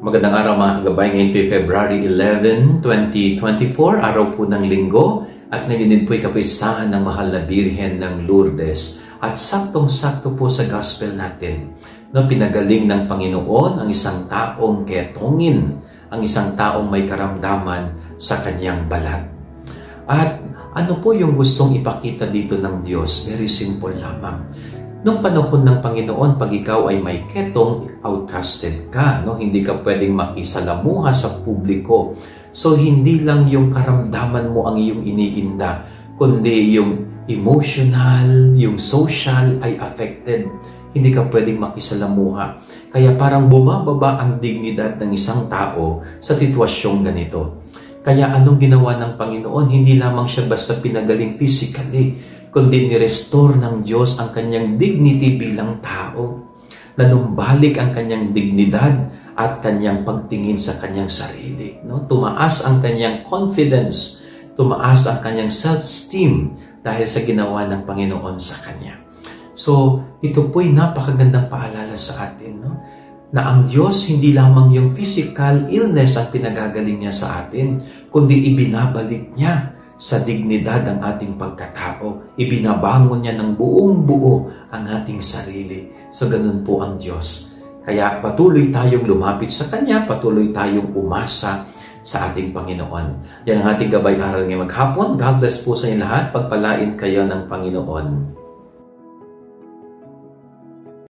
Magandang araw mga kagabay, ngayon February 11, 2024, araw po ng linggo at ngayon din po ay kapisahan ng mahal na Birhen ng Lourdes at saktong-sakto po sa gospel natin na pinagaling ng Panginoon ang isang taong ketongin, ang isang taong may karamdaman sa kanyang balat. At ano po yung gustong ipakita dito ng Diyos? Very simple lamang. Nung panahon ng Panginoon, pag ikaw ay may ketong, outcasted ka. No? Hindi ka pwedeng makisalamuha sa publiko. So, hindi lang yung karamdaman mo ang iyong iniinda, kundi yung emotional, yung social ay affected. Hindi ka pwedeng makisalamuha. Kaya parang bumababa ang dignidad ng isang tao sa sitwasyong ganito. Kaya anong ginawa ng Panginoon? Hindi lamang siya basta pinagaling physically, kundi ni-restore ng Diyos ang kanyang dignity bilang tao. Nanumbalik ang kanyang dignidad at kanyang pagtingin sa kanyang sarili. No? Tumaas ang kanyang confidence, tumaas ang kanyang self-esteem dahil sa ginawa ng Panginoon sa kanya. So, ito po'y napakagandang paalala sa atin, no? Na ang Diyos hindi lamang yung physical illness ang pinagagaling niya sa atin, kundi ibinabalik niya sa dignidad ang ating pagkatao. Ibinabangon niya ng buong buo ang ating sarili. So, ganun po ang Diyos. Kaya patuloy tayong lumapit sa Kanya, patuloy tayong umasa sa ating Panginoon. Yan ang ating gabay aral ngayong maghapon. God bless po sa inyo lahat. Pagpalain kayo ng Panginoon.